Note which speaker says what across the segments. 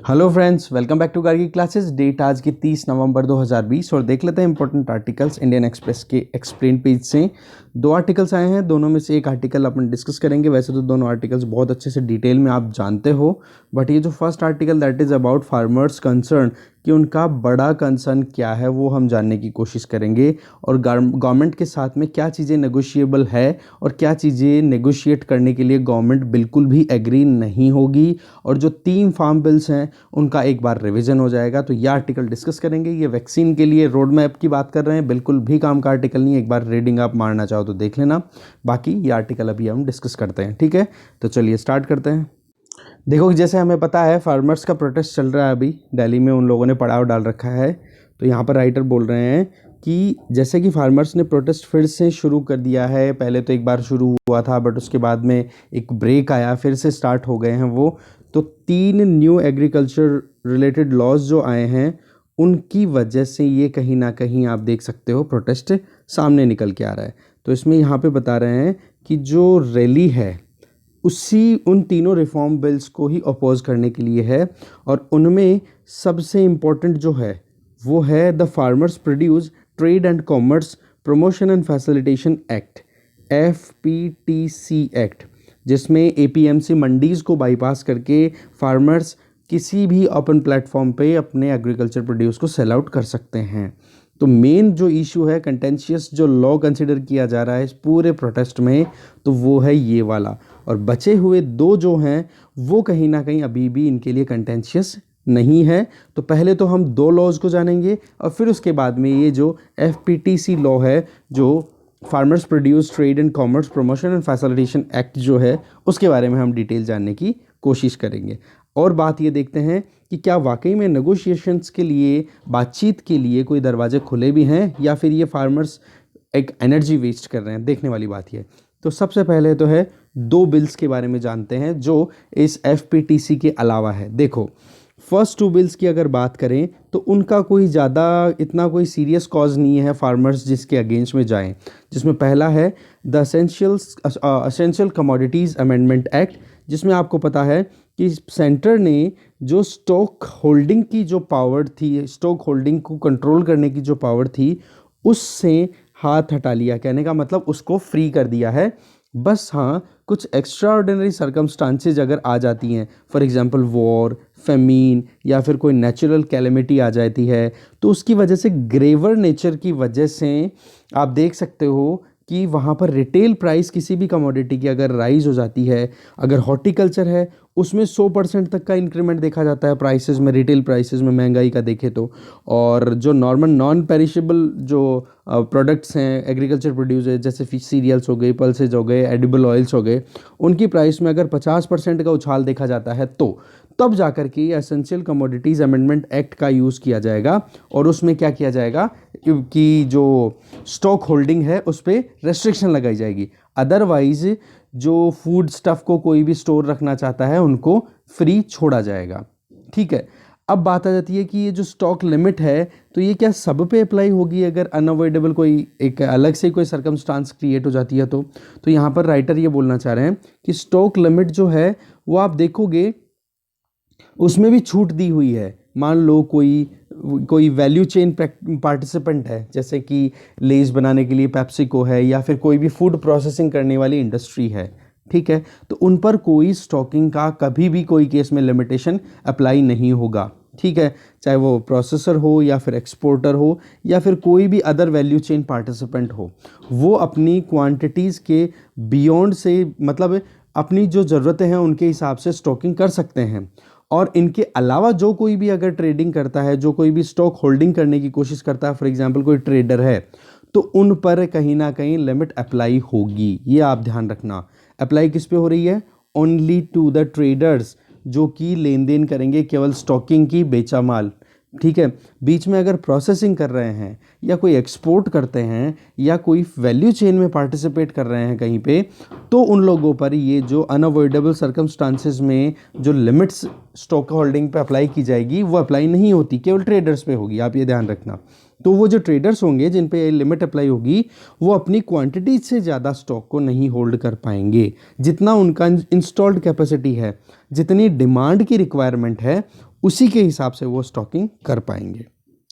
Speaker 1: Hello friends, welcome back to Gargi classes. Date आज की 30 नवंबर 2020 और देख लेते हैं इंपॉर्टेंट आर्टिकल्स इंडियन एक्सप्रेस के एक्सप्लेन पेज से। दो आर्टिकल्स आए हैं, दोनों में से एक आर्टिकल अपन डिस्कस करेंगे। वैसे तो दोनों आर्टिकल्स बहुत अच्छे से डिटेल में आप जानते हो, बट ये जो first article that is about farmers concern कि उनका बड़ा कंसर्न क्या है वो हम जानने की कोशिश करेंगे, और गवर्नमेंट के साथ में क्या चीज़ें नेगोशिएबल है और क्या चीज़ें नेगोशिएट करने के लिए गवर्नमेंट बिल्कुल भी एग्री नहीं होगी, और जो 3 फार्म बिल्स हैं उनका एक बार रिवीजन हो जाएगा। तो ये आर्टिकल डिस्कस करेंगे। ये वैक्सीन के लिए रोड मैप की बात कर रहे हैं, बिल्कुल भी काम का आर्टिकल नहीं है। एक बार रीडिंग आप मारना चाहो तो देख लेना, बाकी ये आर्टिकल अभी हम डिस्कस करते हैं। ठीक है, तो चलिए स्टार्ट करते हैं। देखो, जैसे हमें पता है फार्मर्स का प्रोटेस्ट चल रहा है अभी दिल्ली में, उन लोगों ने पड़ाव डाल रखा है। तो यहाँ पर राइटर बोल रहे हैं कि जैसे कि फार्मर्स ने प्रोटेस्ट फिर से शुरू कर दिया है। पहले तो एक बार शुरू हुआ था, बट उसके बाद में एक ब्रेक आया, फिर से स्टार्ट हो गए हैं वो। तो 3 न्यू एग्रीकल्चर रिलेटेड लॉज जो आए हैं उनकी वजह से ये कहीं ना कहीं आप देख सकते हो प्रोटेस्ट सामने निकल के आ रहा है। तो इसमें यहाँ पे बता रहे हैं कि जो रैली है उन तीनों रिफॉर्म बिल्स को ही अपोज करने के लिए है, और उनमें सबसे इम्पोर्टेंट जो है वो है the farmers produce trade and commerce promotion and facilitation act, FPTC act, जिसमें APMC मंडीज़ को बाईपास करके फार्मर्स किसी भी ओपन प्लेटफॉर्म पे अपने एग्रीकल्चर प्रोड्यूस को सेल आउट कर सकते हैं। तो मेन जो इशू है, कंटेंशियस जो लॉ कंसिडर किया जा रहा है इस पूरे प्रोटेस्ट में, तो वो है ये वाला। और बचे हुए 2 जो हैं वो कहीं ना कहीं अभी भी इनके लिए कंटेंशियस नहीं है। तो पहले तो हम 2 लॉज को जानेंगे और फिर उसके बाद में ये जो FPTC लॉ है, जो farmers produce trade and commerce promotion and facilitation act जो है, उसके बारे में हम डिटेल जानने की कोशिश करेंगे। और बात ये देखते हैं कि क्या वाकई में नेगोशिएशंस के लिए, बातचीत के लिए कोई दरवाजे खुले भी हैं, या फिर ये फार्मर्स एक एनर्जी वेस्ट कर रहे हैं। देखने वाली बात ये। तो सबसे पहले तो है 2 बिल्स के बारे में जानते हैं जो इस FPTC के अलावा है। देखो, फर्स्ट 2 बिल्स की अगर बात करें तो उनका कोई ज़्यादा इतना कोई सीरियस कॉज नहीं है फार्मर्स जिसके अगेंस्ट में जाएं। जिसमें पहला है the essential commodities amendment act, जिसमें आपको पता है कि सेंटर ने जो स्टॉक होल्डिंग की जो पावर थी, स्टॉक होल्डिंग को कंट्रोल करने की जो पावर थी, उससे हाथ हटा लिया। कहने का मतलब उसको फ्री कर दिया है। बस हाँ, कुछ एक्स्ट्रा ऑर्डिनरी सर्कमस्टांसेज अगर आ जाती हैं, फॉर एग्जांपल वॉर, फेमीन, या फिर कोई नेचुरल कैलेमिटी आ जाती है, तो उसकी वजह से, ग्रेवर नेचर की वजह से आप देख सकते हो कि वहाँ पर रिटेल प्राइस किसी भी कमोडिटी की अगर राइज हो जाती है, अगर हॉर्टिकल्चर है उसमें 100% तक का इंक्रीमेंट देखा जाता है प्राइसेस में, रिटेल प्राइसेस में महंगाई का देखे तो। और जो नॉर्मल नॉन पेरिशेबल जो प्रोडक्ट्स हैं एग्रीकल्चर प्रोड्यूस है, जैसे फिश सीरियल्स हो गए, पल्सेज हो गए, एडिबल ऑयल्स हो गए, उनकी प्राइस में अगर 50% का उछाल देखा जाता है तो तब जाकर के एसेंशियल कमोडिटीज़ अमेंडमेंट एक्ट का यूज़ किया जाएगा। और उसमें क्या किया जाएगा कि जो स्टॉक होल्डिंग है उस पर रेस्ट्रिक्शन लगाई जाएगी। अदरवाइज जो फूड स्टफ़ को कोई भी स्टोर रखना चाहता है उनको फ्री छोड़ा जाएगा। ठीक है, अब बात आ जाती है कि ये जो स्टॉक लिमिट है तो ये क्या सब पे अप्लाई होगी अगर अनअवॉइडेबल कोई एक अलग से कोई सर्कमस्टांस क्रिएट हो जाती है तो यहाँ पर राइटर ये बोलना चाह रहे हैं कि स्टॉक लिमिट जो है वो आप देखोगे उसमें भी छूट दी हुई है। मान लो कोई वैल्यू चेन पार्टिसिपेंट है, जैसे कि लेस बनाने के लिए पेप्सिको है, या फिर कोई भी फूड प्रोसेसिंग करने वाली इंडस्ट्री है, ठीक है, तो उन पर कोई स्टॉकिंग का कभी भी कोई केस में लिमिटेशन अप्लाई नहीं होगा। ठीक है, चाहे वो प्रोसेसर हो या फिर एक्सपोर्टर हो या फिर कोई भी अदर वैल्यू चेन पार्टिसिपेंट हो, वो अपनी क्वांटिटीज़ के बियॉन्ड से, मतलब अपनी जो ज़रूरतें हैं उनके हिसाब से स्टॉकिंग कर सकते हैं। और इनके अलावा जो कोई भी अगर ट्रेडिंग करता है, जो कोई भी स्टॉक होल्डिंग करने की कोशिश करता है, फॉर एग्जांपल कोई ट्रेडर है, तो उन पर कहीं ना कहीं लिमिट अप्लाई होगी। ये आप ध्यान रखना। अप्लाई किस पे हो रही है? ओनली टू द ट्रेडर्स, जो कि लेन देन करेंगे केवल स्टॉकिंग की, बेचा माल। ठीक है, बीच में अगर प्रोसेसिंग कर रहे हैं या कोई एक्सपोर्ट करते हैं या कोई वैल्यू चेन में पार्टिसिपेट कर रहे हैं कहीं पे, तो उन लोगों पर ये जो अनअवॉइडेबल सर्कमस्टांसेस में जो लिमिट्स स्टॉक होल्डिंग पे अप्लाई की जाएगी वो अप्लाई नहीं होती, केवल ट्रेडर्स पे होगी। आप ये ध्यान रखना। तो वो जो ट्रेडर्स होंगे जिन पे लिमिट अप्लाई होगी, वो अपनी क्वांटिटी से ज़्यादा स्टॉक को नहीं होल्ड कर पाएंगे। जितना उनका इंस्टॉल्ड कैपेसिटी है, जितनी डिमांड की रिक्वायरमेंट है, उसी के हिसाब से वो स्टॉकिंग कर पाएंगे।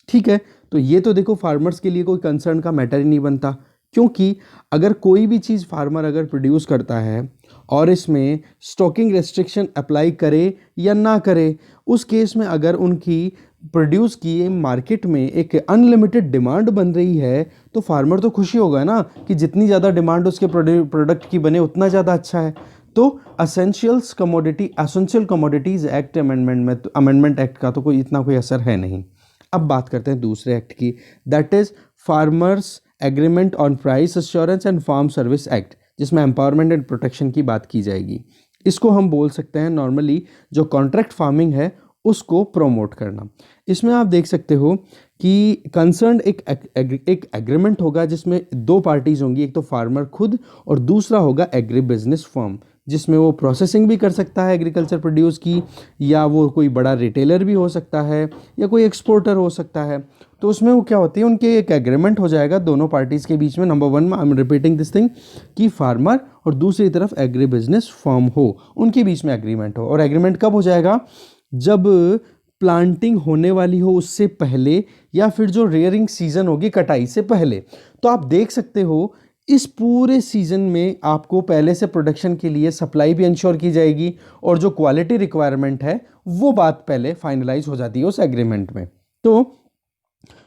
Speaker 1: ठीक है, तो ये तो देखो फार्मर्स के लिए कोई कंसर्न का मैटर ही नहीं बनता, क्योंकि अगर कोई भी चीज़ फार्मर अगर प्रोड्यूस करता है और इसमें स्टॉकिंग रेस्ट्रिक्शन अप्लाई करे या ना करे, उस केस में अगर उनकी प्रोड्यूस किए मार्केट में एक अनलिमिटेड डिमांड बन रही है तो फार्मर तो खुशी होगा ना कि जितनी ज़्यादा डिमांड उसके प्रोडक्ट की बने उतना ज़्यादा अच्छा है। तो essential commodities act amendment act का तो इतना कोई असर है नहीं। अब बात करते हैं दूसरे एक्ट की, that is farmers agreement on price assurance and farm service act, जिसमें एम्पावरमेंट एंड प्रोटेक्शन की बात की जाएगी। इसको हम बोल सकते हैं नॉर्मली जो कॉन्ट्रैक्ट फार्मिंग है उसको प्रमोट करना। इसमें आप देख सकते हो कि कंसर्न एक एग्रीमेंट होगा जिसमें दो पार्टीज होंगी, एक तो फार्मर खुद और दूसरा होगा एग्री बिजनेस फर्म, जिसमें वो प्रोसेसिंग भी कर सकता है एग्रीकल्चर प्रोड्यूस की, या वो कोई बड़ा रिटेलर भी हो सकता है या कोई एक्सपोर्टर हो सकता है। तो उसमें वो क्या होती है, उनके एक एग्रीमेंट हो जाएगा दोनों पार्टीज़ के बीच में। नंबर वन में I am repeating this thing कि फार्मर और दूसरी तरफ एग्री बिजनेस फर्म हो, उनके बीच में एग्रीमेंट हो। और एग्रीमेंट कब हो जाएगा, जब प्लांटिंग होने वाली हो उससे पहले, या फिर जो रेयरिंग सीजन होगी कटाई से पहले। तो आप देख सकते हो इस पूरे सीजन में आपको पहले से प्रोडक्शन के लिए सप्लाई भी इंश्योर की जाएगी और जो क्वालिटी रिक्वायरमेंट है वो बात पहले फाइनलाइज हो जाती है उस एग्रीमेंट में। तो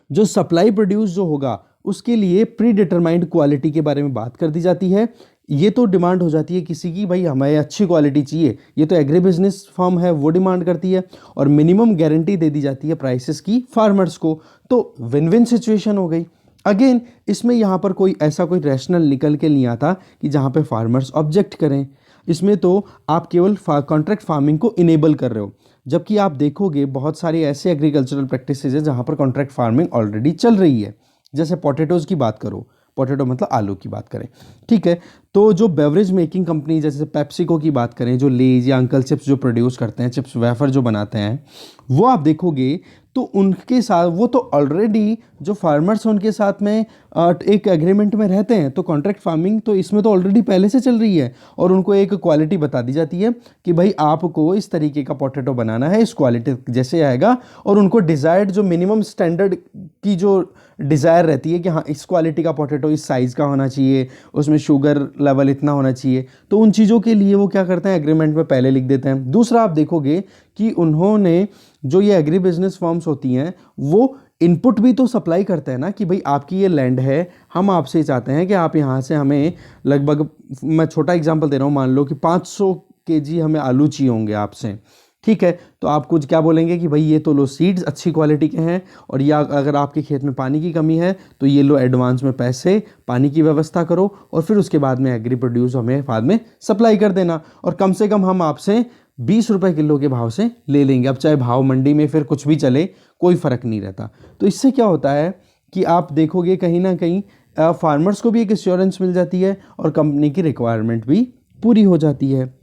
Speaker 1: जो सप्लाई प्रोड्यूस जो होगा उसके लिए प्री डिटरमाइंड क्वालिटी के बारे में बात कर दी जाती है। ये तो डिमांड हो जाती है किसी की, भाई हमें अच्छी क्वालिटी चाहिए, ये तो एग्री बिजनेस फर्म है वो डिमांड करती है, और मिनिमम गारंटी दे दी जाती है प्राइसेस की फार्मर्स को। तो विन विन सिचुएशन हो गई। अगेन इसमें यहाँ पर कोई ऐसा कोई रैशनल निकल के नहीं आता कि जहाँ पे फार्मर्स ऑब्जेक्ट करें। इसमें तो आप केवल कॉन्ट्रैक्ट फार्मिंग को इनेबल कर रहे हो, जबकि आप देखोगे बहुत सारे ऐसे एग्रीकल्चरल प्रैक्टिसेस है जहाँ पर कॉन्ट्रैक्ट फार्मिंग ऑलरेडी चल रही है। जैसे पोटैटोज़ की बात करो, पोटैटो मतलब आलू की बात करें, ठीक है, तो जो बेवरेज मेकिंग कंपनी जैसे पेप्सिको की बात करें, जो लेज या अंकल चिप्स जो प्रोड्यूस करते हैं, चिप्स वेफर जो बनाते हैं, वो आप देखोगे तो उनके साथ वो तो ऑलरेडी जो फार्मर्स हैं उनके साथ में एक एग्रीमेंट में रहते हैं। तो कॉन्ट्रैक्ट फार्मिंग तो इसमें तो ऑलरेडी पहले से चल रही है और उनको एक क्वालिटी बता दी जाती है कि भाई आपको इस तरीके का पोटैटो बनाना है, इस क्वालिटी जैसे आएगा, और उनको डिज़ायर्ड जो मिनिमम स्टैंडर्ड की जो डिज़ायर रहती है कि हाँ इस क्वालिटी का पोटैटो इस साइज़ का होना चाहिए, उसमें शुगर लेवल इतना होना चाहिए, तो उन चीज़ों के लिए वो क्या करते हैं एग्रीमेंट में पहले लिख देते हैं। दूसरा आप देखोगे कि उन्होंने जो ये एग्री बिजनेस फर्म्स होती हैं वो इनपुट भी तो सप्लाई करते हैं ना, कि भाई आपकी ये लैंड है, हम आपसे चाहते हैं कि आप यहाँ से हमें लगभग, मैं छोटा एग्जांपल दे रहा हूँ, मान लो कि 500 केजी हमें आलू चाहिए होंगे आपसे, ठीक है, तो आप कुछ क्या बोलेंगे कि भाई ये तो लो सीड्स अच्छी क्वालिटी के हैं, और या अगर आपके खेत में पानी की कमी है तो ये लो एडवांस में पैसे पानी की व्यवस्था करो, और फिर उसके बाद में एग्री प्रोड्यूस हमें बाद में सप्लाई कर देना, और कम से कम हम आपसे 20 रुपये किलो के भाव से ले लेंगे। अब चाहे भाव मंडी में फिर कुछ भी चले, कोई फ़र्क नहीं रहता। तो इससे क्या होता है कि आप देखोगे कहीं ना कहीं फार्मर्स को भी एक एश्योरेंस मिल जाती है और कंपनी की रिक्वायरमेंट भी पूरी हो जाती है।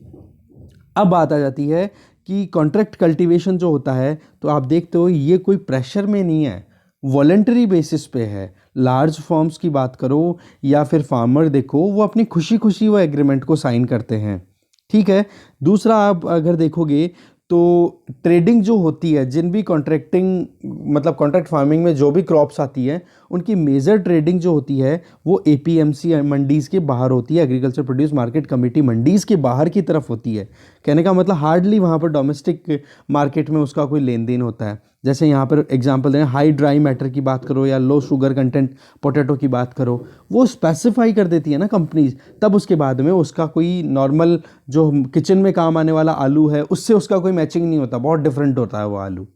Speaker 1: अब बात आ जाती है कि कॉन्ट्रैक्ट कल्टीवेशन जो होता है, तो आप देखते हो ये कोई प्रेशर में नहीं है, वॉलंटरी बेसिस पे है। लार्ज फर्म्स की बात करो या फिर फार्मर देखो, वो अपनी खुशी खुशी वो एग्रीमेंट को साइन करते हैं, ठीक है। दूसरा आप अगर देखोगे तो ट्रेडिंग जो होती है, जिन भी कॉन्ट्रैक्टिंग मतलब कॉन्ट्रैक्ट फार्मिंग में जो भी क्रॉप्स आती है, उनकी मेजर ट्रेडिंग जो होती है वो एपीएमसी मंडीज़ के बाहर होती है, agriculture produce market committee mandis के बाहर की तरफ होती है। कहने का मतलब हार्डली वहाँ पर डोमेस्टिक मार्केट में उसका कोई लेन देन होता है। जैसे यहाँ पर एग्जांपल दें, हाई ड्राई मैटर की बात करो या लो शुगर कंटेंट पोटैटो की बात करो, वो स्पेसिफाई कर देती है ना कंपनीज, तब उसके बाद में उसका कोई नॉर्मल जो किचन में काम आने वाला आलू है उससे उसका कोई मैचिंग नहीं होता, बहुत डिफरेंट होता है वो आलू,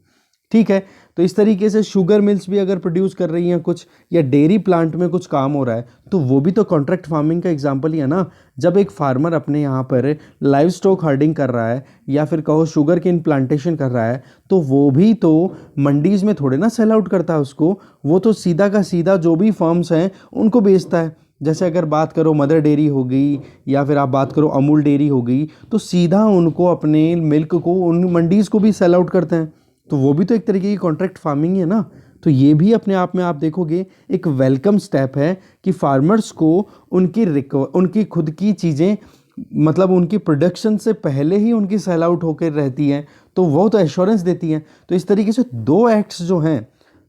Speaker 1: ठीक है। तो इस तरीके से शुगर मिल्स भी अगर प्रोड्यूस कर रही हैं कुछ, या डेयरी प्लांट में कुछ काम हो रहा है, तो वो भी तो कॉन्ट्रैक्ट फार्मिंग का एग्जांपल ही है ना। जब एक फार्मर अपने यहाँ पर लाइव स्टॉक हर्डिंग कर रहा है या फिर कहो शुगर केन प्लांटेशन कर रहा है, तो वो भी तो मंडीज़ में थोड़े ना सेल आउट करता है उसको, वो तो सीधा का सीधा जो भी फर्म्स हैं उनको बेचता है। जैसे अगर बात करो मदर डेयरी हो गई या फिर आप बात करो अमूल डेयरी हो गई, तो सीधा उनको अपने मिल्क को उन मंडीज़ को भी सेल आउट करते हैं, तो वो भी तो एक तरीके की कॉन्ट्रैक्ट फार्मिंग है ना। तो ये भी अपने आप में आप देखोगे एक वेलकम स्टेप है कि फार्मर्स को उनकी खुद की चीज़ें मतलब उनकी प्रोडक्शन से पहले ही उनकी सेल आउट होकर रहती हैं, तो वो तो एश्योरेंस देती हैं। तो इस तरीके से दो एक्ट्स जो हैं,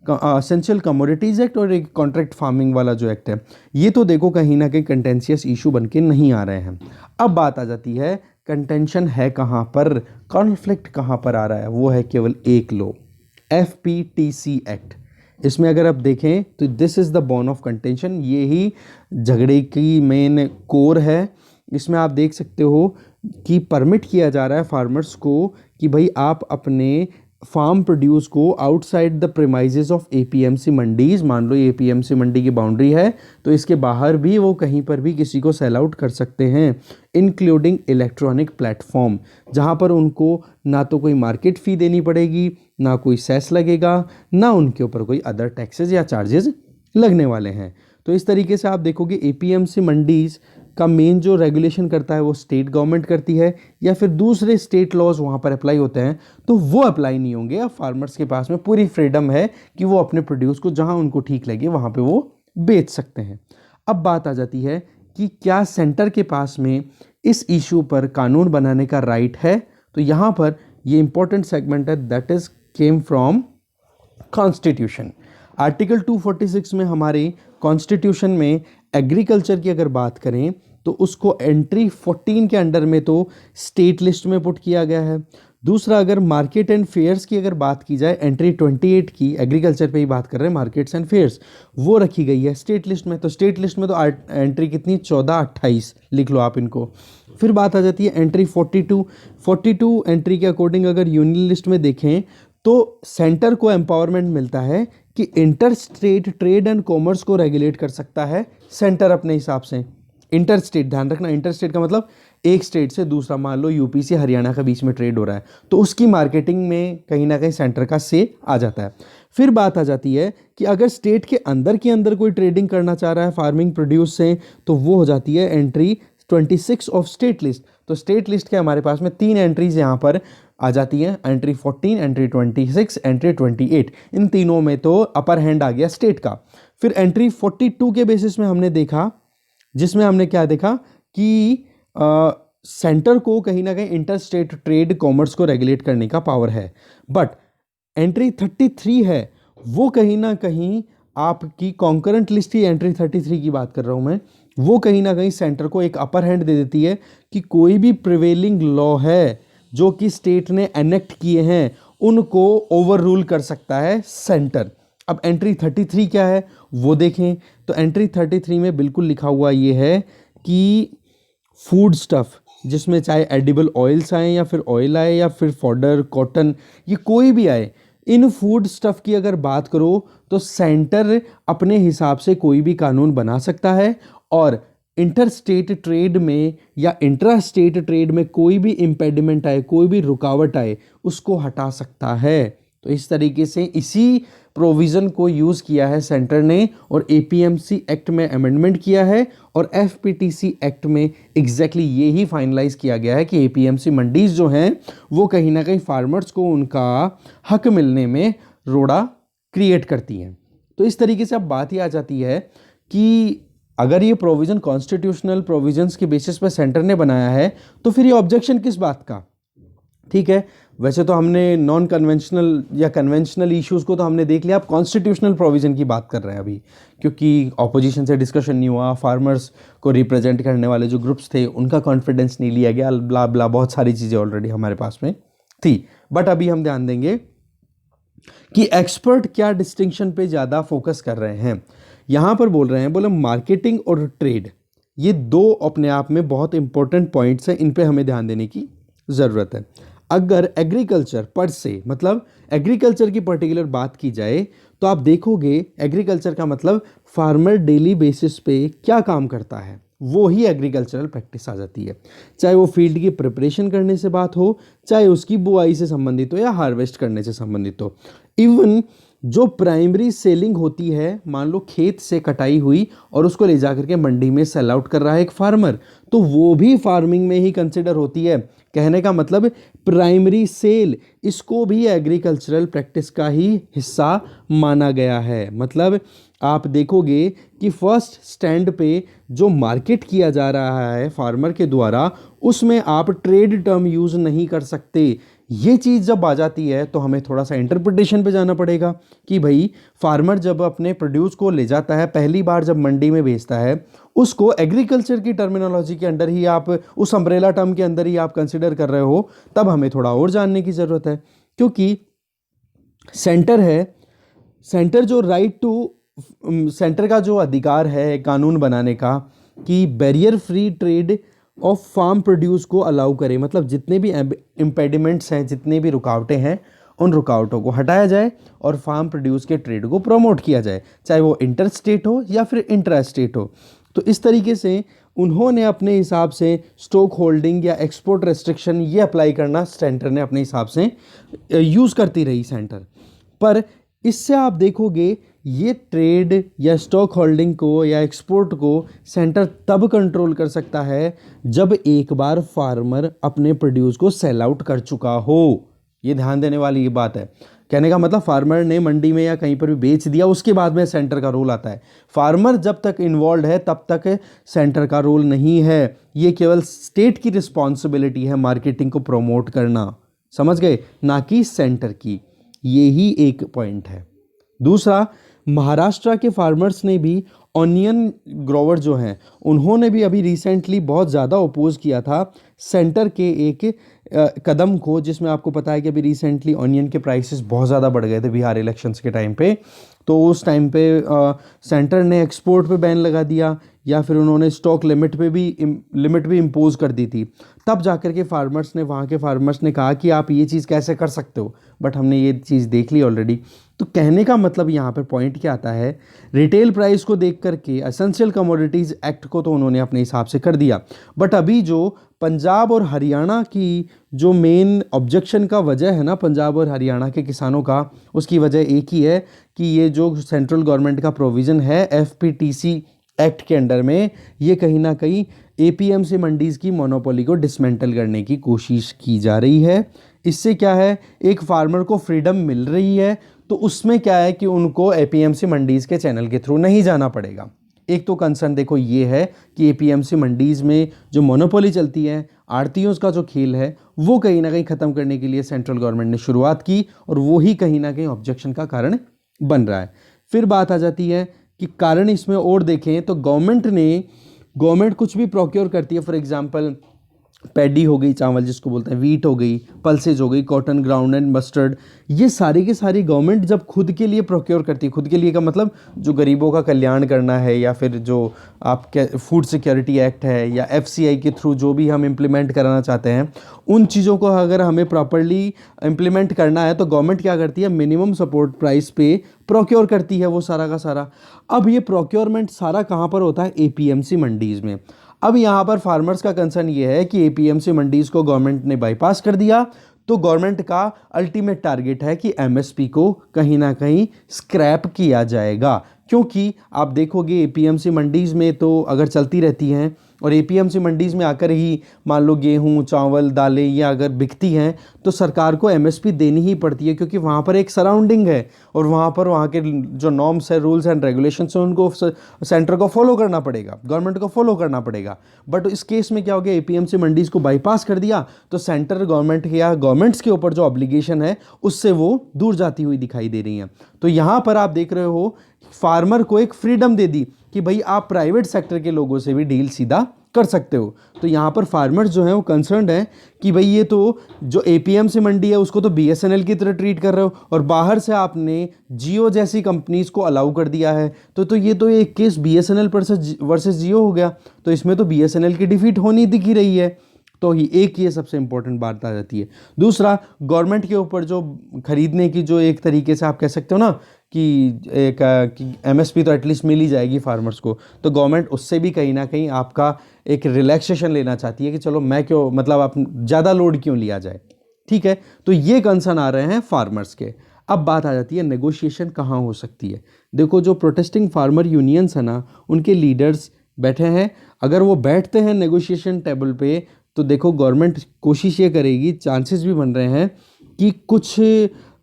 Speaker 1: एसेंशियल कमोडिटीज़ एक्ट और एक कॉन्ट्रैक्ट फार्मिंग वाला जो एक्ट है, ये तो देखो कहीं ना कहीं कंटेंशियस इशू बन के नहीं आ रहे हैं। अब बात आ जाती है कंटेंशन है कहाँ पर, कॉन्फ्लिक्ट कहाँ पर आ रहा है, वो है केवल एक लॉ, FPTC एक्ट। इसमें अगर आप देखें तो this is the bone of contention, ये ही झगड़े की मेन कोर है। इसमें आप देख सकते हो कि परमिट किया जा रहा है फार्मर्स को कि भाई आप अपने फार्म प्रोड्यूस को outside the premises of APMC mandis, मान लो APMC मंडी की बाउंड्री है तो इसके बाहर भी वो कहीं पर भी किसी को सेल आउट कर सकते हैं, इंक्लूडिंग इलेक्ट्रॉनिक प्लेटफॉर्म, जहां पर उनको ना तो कोई मार्केट फ़ी देनी पड़ेगी, ना कोई सेस लगेगा, ना उनके ऊपर कोई अदर टैक्सेस या चार्जेस लगने वाले हैं। तो इस तरीके से आप देखोगे APMC मंडीज़ का मेन जो रेगुलेशन करता है वो स्टेट गवर्नमेंट करती है, या फिर दूसरे स्टेट लॉज वहाँ पर अप्लाई होते हैं तो वो अप्लाई नहीं होंगे। अब फार्मर्स के पास में पूरी फ्रीडम है कि वो अपने प्रोड्यूस को जहाँ उनको ठीक लगे वहाँ पे वो बेच सकते हैं। अब बात आ जाती है कि क्या सेंटर के पास में इस इशू पर कानून बनाने का राइट है, तो यहाँ पर ये इंपॉर्टेंट सेगमेंट है, that is came from constitution. Article 246 में हमारे कॉन्स्टिट्यूशन में एग्रीकल्चर की अगर बात करें तो उसको एंट्री 14 के अंडर में तो स्टेट लिस्ट में पुट किया गया है। दूसरा, अगर मार्केट एंड फेयर्स की अगर बात की जाए, एंट्री 28 की, एग्रीकल्चर पे ही बात कर रहे हैं, मार्केट्स एंड फेयर्स, वो रखी गई है स्टेट लिस्ट में। तो स्टेट लिस्ट में तो एंट्री कितनी, 14-28 लिख लो आप इनको। फिर बात आ जाती है एंट्री 42 एंट्री के अकॉर्डिंग अगर यूनियन लिस्ट में देखें तो सेंटर को एम्पावरमेंट मिलता है कि inter state trade and commerce को रेगुलेट कर सकता है सेंटर अपने हिसाब से। इंटर स्टेट, ध्यान रखना, इंटर स्टेट का मतलब एक स्टेट से दूसरा, मान लो यूपी से हरियाणा के बीच में ट्रेड हो रहा है तो उसकी मार्केटिंग में कहीं ना कहीं सेंटर का से आ जाता है। फिर बात आ जाती है कि अगर स्टेट के अंदर कोई ट्रेडिंग करना चाह रहा है फार्मिंग प्रोड्यूस से तो वो हो जाती है एंट्री 26 ऑफ स्टेट लिस्ट। तो स्टेट लिस्ट के हमारे पास में 3 एंट्रीज यहाँ पर आ जाती है, एंट्री 14, एंट्री 26, एंट्री 28। इन तीनों में तो अपर हैंड आ गया स्टेट का। फिर एंट्री 42 के बेसिस में हमने देखा, जिसमें हमने क्या देखा कि सेंटर को कहीं ना कहीं इंटर स्टेट ट्रेड कॉमर्स को रेगुलेट करने का पावर है। बट एंट्री 33 है वो कहीं ना कहीं आपकी कॉन्करेंट लिस्ट ही, एंट्री 33 की बात कर रहा हूं मैं, वो कहीं ना कहीं सेंटर को एक अपर हैंड दे देती है कि कोई भी प्रिवेलिंग लॉ है जो कि स्टेट ने एनेक्ट किए हैं उनको ओवर रूल कर सकता है सेंटर। अब एंट्री 33 क्या है वो देखें तो एंट्री 33 में बिल्कुल लिखा हुआ ये है कि फूड स्टफ, जिसमें चाहे एडिबल ऑयल्स आए या फिर ऑयल आए या फिर फॉडर, कॉटन, ये कोई भी आए, इन फूड स्टफ की अगर बात करो तो सेंटर अपने हिसाब से कोई भी कानून बना सकता है और इंटर स्टेट ट्रेड में या इंट्रा स्टेट ट्रेड में कोई भी इम्पेडिमेंट आए, कोई भी रुकावट आए, उसको हटा सकता है। तो इस तरीके से इसी प्रोविज़न को यूज़ किया है सेंटर ने और APMC एक्ट में अमेंडमेंट किया है और FPTC एक्ट में एग्जैक्टली ये ही फाइनलाइज किया गया है कि APMC मंडीज जो हैं वो कहीं ना कहीं फार्मर्स को उनका हक मिलने में रोड़ा क्रिएट करती हैं। तो इस तरीके से अब बात ही आ जाती है कि अगर ये प्रोविज़न कॉन्स्टिट्यूशनल प्रोविजंस के बेसिस पर सेंटर ने बनाया है तो फिर ये ऑब्जेक्शन किस बात का। ठीक है, वैसे तो हमने नॉन कन्वेंशनल या कन्वेंशनल इश्यूज़ को तो हमने देख लिया, अब कॉन्स्टिट्यूशनल प्रोविज़न की बात कर रहे हैं अभी, क्योंकि ऑपोजिशन से डिस्कशन नहीं हुआ, फार्मर्स को रिप्रेजेंट करने वाले जो ग्रुप्स थे उनका कॉन्फिडेंस नहीं लिया गया, ब्ला ब्ला, बहुत सारी चीज़ें ऑलरेडी हमारे पास में थी। बट अभी हम ध्यान देंगे कि एक्सपर्ट क्या डिस्टिंक्शन पे ज़्यादा फोकस कर रहे हैं। यहाँ पर बोल रहे हैं, बोले मार्केटिंग और ट्रेड, ये दो अपने आप में बहुत इंपॉर्टेंट पॉइंट्स हैं, इन पे हमें ध्यान देने की ज़रूरत है। अगर एग्रीकल्चर पर से, मतलब एग्रीकल्चर की पर्टिकुलर बात की जाए तो आप देखोगे एग्रीकल्चर का मतलब फार्मर डेली बेसिस पे क्या काम करता है वो ही एग्रीकल्चरल प्रैक्टिस आ जाती है। चाहे वो फील्ड की प्रिपरेशन करने से बात हो, चाहे उसकी बुआई से संबंधित हो या हार्वेस्ट करने से संबंधित हो। इवन जो प्राइमरी सेलिंग होती है, मान लो खेत से कटाई हुई और उसको ले जाकर के मंडी में सेल आउट कर रहा है एक फार्मर, तो वो भी फार्मिंग में ही कंसिडर होती है। कहने का मतलब प्राइमरी सेल, इसको भी एग्रीकल्चरल प्रैक्टिस का ही हिस्सा माना गया है। मतलब आप देखोगे कि फर्स्ट स्टैंड पे जो मार्केट किया जा रहा है फार्मर के द्वारा, उसमें आप ट्रेड टर्म यूज़ नहीं कर सकते। ये चीज़ जब आ जाती है तो हमें थोड़ा सा इंटरप्रिटेशन पे जाना पड़ेगा कि भाई फार्मर जब अपने प्रोड्यूस को ले जाता है, पहली बार जब मंडी में बेचता है, उसको एग्रीकल्चर की टर्मिनोलॉजी के अंडर ही आप, उस अम्ब्रेला टर्म के अंदर ही आप कंसिडर कर रहे हो, तब हमें थोड़ा और जानने की ज़रूरत है। क्योंकि सेंटर है, सेंटर जो राइट टू, सेंटर का जो अधिकार है कानून बनाने का कि barrier free trade of farm produce को अलाउ करे, मतलब जितने भी इम्पेडिमेंट्स हैं, जितने भी रुकावटें हैं, उन रुकावटों को हटाया जाए और फार्म प्रोड्यूस के ट्रेड को प्रमोट किया जाए, चाहे वो इंटर स्टेट हो या फिर इंट्रा स्टेट हो। तो इस तरीके से उन्होंने अपने हिसाब से स्टॉक होल्डिंग या एक्सपोर्ट रेस्ट्रिक्शन ये अप्लाई करना सेंटर ने अपने हिसाब से यूज़ करती रही सेंटर। पर इससे आप देखोगे ये ट्रेड या स्टॉक होल्डिंग को या एक्सपोर्ट को सेंटर तब कंट्रोल कर सकता है जब एक बार फार्मर अपने प्रोड्यूस को सेल आउट कर चुका हो। ये ध्यान देने वाली ये बात है। कहने का मतलब फार्मर ने मंडी में या कहीं पर भी बेच दिया, उसके बाद में सेंटर का रोल आता है। फार्मर जब तक इन्वॉल्व है तब तक सेंटर का रोल नहीं है। ये केवल स्टेट की रिस्पॉन्सिबिलिटी है मार्केटिंग को प्रमोट करना, समझ गए, ना कि सेंटर की। ये ही एक पॉइंट है। दूसरा, महाराष्ट्र के फार्मर्स ने भी, ऑनियन ग्रोवर जो हैं, उन्होंने भी अभी रिसेंटली बहुत ज़्यादा अपोज किया था सेंटर के एक कदम को, जिसमें आपको पता है कि अभी रिसेंटली ऑनियन के प्राइसेस बहुत ज़्यादा बढ़ गए थे बिहार इलेक्शंस के टाइम पे। तो उस टाइम पे सेंटर ने एक्सपोर्ट पे बैन लगा दिया या फिर उन्होंने स्टॉक लिमिट भी इम्पोज कर दी थी। तब जाकर के फार्मर्स ने, वहाँ के फार्मर्स ने कहा कि आप ये चीज़ कैसे कर सकते हो, बट हमने ये चीज़ देख ली ऑलरेडी। तो कहने का मतलब यहाँ पर पॉइंट क्या आता है, रिटेल प्राइस को देख करके एसेंशियल कमोडिटीज़ एक्ट को तो उन्होंने अपने हिसाब से कर दिया, बट अभी जो पंजाब और हरियाणा की जो मेन ऑब्जेक्शन का वजह है ना, पंजाब और हरियाणा के किसानों का, उसकी वजह एक ही है कि ये जो सेंट्रल गवर्नमेंट का प्रोविज़न है एफपीटीसी एक्ट के अंडर में, ये कहीं ना कहीं एपीएमसी मंडीज़ की मोनोपोली को डिसमेंटल करने की कोशिश की जा रही है। इससे क्या है, एक फार्मर को फ्रीडम मिल रही है, तो उसमें क्या है कि उनको एपीएमसी मंडीज़ के चैनल के थ्रू नहीं जाना पड़ेगा। एक तो कंसर्न देखो ये है कि एपीएमसी मंडीज़ में जो मोनोपोली चलती है, आड़तियों का जो खेल है, वो कहीं ना कहीं ख़त्म करने के लिए सेंट्रल गवर्नमेंट ने शुरुआत की, और वो ही कहीं ना कहीं ऑब्जेक्शन का कारण बन रहा है। फिर बात आ जाती है कि कारण इसमें और देखें तो गवर्नमेंट कुछ भी प्रोक्योर करती है, फॉर एग्जांपल पैडी हो गई, चावल जिसको बोलते हैं, वीट हो गई, पल्सेज हो गई, कॉटन, ग्राउंड एंड मस्टर्ड, ये सारी की सारी गवर्नमेंट जब खुद के लिए प्रोक्योर करती है, खुद के लिए का मतलब जो गरीबों का कल्याण करना है, या फिर जो आपके फूड सिक्योरिटी एक्ट है या एफसीआई के थ्रू जो भी हम इम्प्लीमेंट कराना चाहते हैं, उन चीज़ों को अगर हमें प्रॉपरली इम्प्लीमेंट करना है तो गवर्नमेंट क्या करती है, मिनिमम सपोर्ट प्राइस पे प्रोक्योर करती है वो सारा का सारा। अब ये प्रोक्योरमेंट सारा कहाँ पर होता है, एपीएमसी मंडीज़ में। अब यहाँ पर फार्मर्स का कंसर्न ये है कि एपीएमसी मंडीज़ को गवर्नमेंट ने बाईपास कर दिया, तो गवर्नमेंट का अल्टीमेट टारगेट है कि एमएसपी को कहीं ना कहीं स्क्रैप किया जाएगा। क्योंकि आप देखोगे एपीएमसी मंडीज़ में तो अगर चलती रहती हैं, और एपीएमसी मंडीज़ में आकर ही मान लो गेहूं, चावल, दालें ये अगर बिकती हैं, तो सरकार को एमएसपी देनी ही पड़ती है, क्योंकि वहाँ पर एक सराउंडिंग है और वहाँ पर वहाँ के जो नॉर्म्स है, रूल्स एंड रेगुलेशंस हैं, उनको सेंटर को फॉलो करना पड़ेगा, गवर्नमेंट को फॉलो करना पड़ेगा। बट इस केस में क्या हो गया, एपीएमसी मंडीज़ को बाईपास कर दिया, तो सेंटर गवर्नमेंट के या गवर्नमेंट्स के ऊपर जो ऑब्लिगेशन है उससे वो दूर जाती हुई दिखाई दे रही हैं। तो यहाँ पर आप देख रहे हो फार्मर को एक फ्रीडम दे दी कि भाई आप प्राइवेट सेक्टर के लोगों से भी डील सीधा कर सकते हो। तो यहाँ पर फार्मर्स जो हैं वो कंसर्न्ड है कि भाई ये तो जो एपीएमसी मंडी है उसको तो बीएसएनएल की तरह ट्रीट कर रहे हो, और बाहर से आपने जियो जैसी कंपनीज को अलाउ कर दिया है, तो ये तो एक केस बीएसएनएल वर्सेस जियो हो गया। तो इसमें तो बीएसएनएल की डिफीट होनी दिख ही रही है। तो एक ये सबसे इंपॉर्टेंट बात आ जाती है। दूसरा, गवर्नमेंट के ऊपर जो खरीदने की जो एक तरीके से आप कह सकते हो ना कि एमएसपी तो एटलीस्ट मिल ही जाएगी फार्मर्स को, तो गवर्नमेंट उससे भी कहीं ना कहीं आपका एक रिलैक्सेशन लेना चाहती है कि चलो मैं क्यों, मतलब आप ज़्यादा लोड क्यों लिया जाए। ठीक है, तो ये कंसर्न आ रहे हैं फार्मर्स के। अब बात आ जाती है नेगोशिएशन कहाँ हो सकती है। देखो जो प्रोटेस्टिंग फार्मर यूनियंस है ना, उनके लीडर्स बैठे हैं, अगर वो बैठते हैं नेगोशिएशन टेबल पे, तो देखो गवर्नमेंट कोशिश ये करेगी, चांसेस भी बन रहे हैं कि कुछ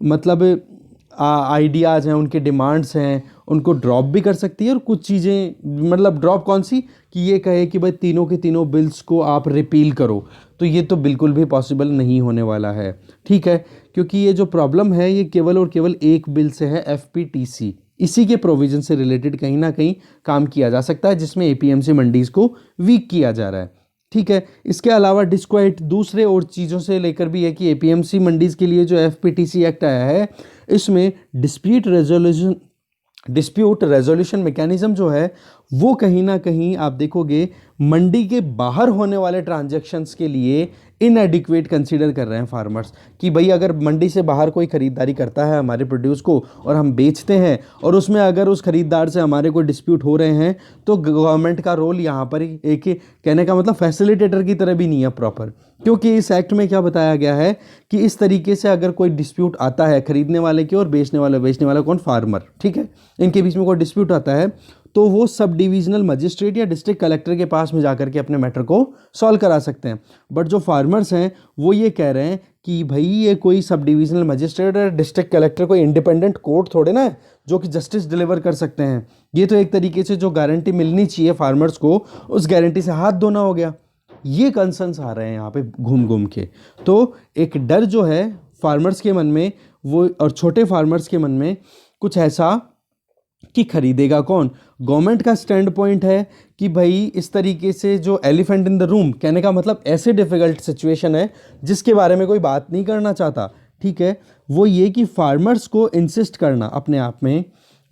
Speaker 1: मतलब आइडियाज़ हैं, उनके डिमांड्स हैं, उनको ड्रॉप भी कर सकती है, और कुछ चीज़ें मतलब ड्रॉप कौन सी कि ये कहे कि भाई तीनों के तीनों बिल्स को आप रिपील करो, तो ये तो बिल्कुल भी पॉसिबल नहीं होने वाला है, ठीक है। क्योंकि ये जो प्रॉब्लम है ये केवल और केवल एक बिल से है, एफपीटीसी, इसी के प्रोविजन से रिलेटेड कहीं ना कहीं काम किया जा सकता है, जिसमें एपीएमसी मंडीज़ को वीक किया जा रहा है, ठीक है। इसके अलावा डिस्क्वाइट दूसरे और चीज़ों से लेकर भी है कि एपीएमसी मंडीज़ के लिए जो एफपीटीसी एक्ट आया है, इसमें डिस्प्यूट रेजोल्यूशन मैकेनिज्म जो है वो कहीं ना कहीं आप देखोगे मंडी के बाहर होने वाले ट्रांजैक्शंस के लिए इनएडिक्वेट कंसीडर कर रहे हैं फार्मर्स, कि भाई अगर मंडी से बाहर कोई ख़रीदारी करता है हमारे प्रोड्यूस को और हम बेचते हैं, और उसमें अगर उस ख़रीदार से हमारे कोई डिस्प्यूट हो रहे हैं, तो गवर्नमेंट का रोल यहाँ पर एक कहने का मतलब फैसिलिटेटर की तरह भी नहीं है प्रॉपर। क्योंकि इस एक्ट में क्या बताया गया है कि इस तरीके से अगर कोई डिस्प्यूट आता है खरीदने वाले की और बेचने वाला कौन, फार्मर, ठीक है, इनके बीच में कोई डिस्प्यूट आता है, तो वो सब डिविजनल मजिस्ट्रेट या डिस्ट्रिक्ट कलेक्टर के पास में जाकर के अपने मैटर को सॉल्व करा सकते हैं। बट जो फार्मर्स हैं वो ये कह रहे हैं कि भाई ये कोई सब डिविजनल मजिस्ट्रेट और डिस्ट्रिक्ट कलेक्टर कोई इंडिपेंडेंट कोर्ट थोड़े ना है जो कि जस्टिस डिलीवर कर सकते हैं। ये तो एक तरीके से जो गारंटी मिलनी चाहिए फार्मर्स को, उस गारंटी से हाथ धोना हो गया। ये कंसर्न्स आ रहे हैं यहाँ पे घूम घूम के। तो एक डर जो है फार्मर्स के मन में वो, और छोटे फार्मर्स के मन में कुछ ऐसा कि खरीदेगा कौन। गवर्नमेंट का स्टैंड पॉइंट है कि भाई इस तरीके से जो एलिफेंट इन द रूम, कहने का मतलब ऐसे डिफ़िकल्ट सिचुएशन है जिसके बारे में कोई बात नहीं करना चाहता, ठीक है, वो ये कि फार्मर्स को इंसिस्ट करना अपने आप में,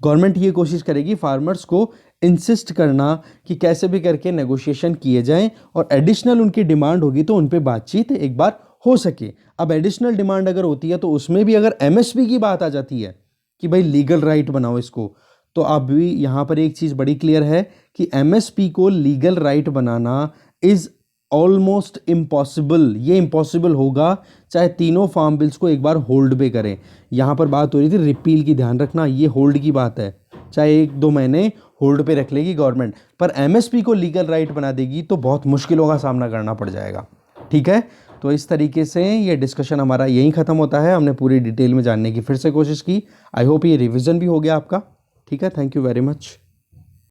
Speaker 1: गवर्नमेंट ये कोशिश करेगी फार्मर्स को इंसिस्ट करना कि कैसे भी करके नेगोशिएशन किए जाएं, और एडिशनल उनकी डिमांड होगी तो उन पे बातचीत एक बार हो सके। अब एडिशनल डिमांड अगर होती है तो उसमें भी अगर एमएसपी की बात आ जाती है कि भाई लीगल राइट बनाओ इसको, तो अब भी यहाँ पर एक चीज़ बड़ी क्लियर है कि एमएसपी को legal right banana is almost impossible. ये इम्पॉसिबल होगा चाहे तीनों फार्म बिल्स को एक बार होल्ड पे करें। यहाँ पर बात हो रही थी रिपील की, ध्यान रखना ये होल्ड की बात है, चाहे 1-2 महीने होल्ड पे रख लेगी गवर्नमेंट, पर एमएसपी को लीगल राइट बना देगी तो बहुत मुश्किलों का सामना करना पड़ जाएगा, ठीक है। तो इस तरीके से ये डिस्कशन हमारा यहीं ख़त्म होता है। हमने पूरी डिटेल में जानने की फिर से कोशिश की। आई होप ये रिविज़न भी हो गया आपका, ठीक है। Thank you very much.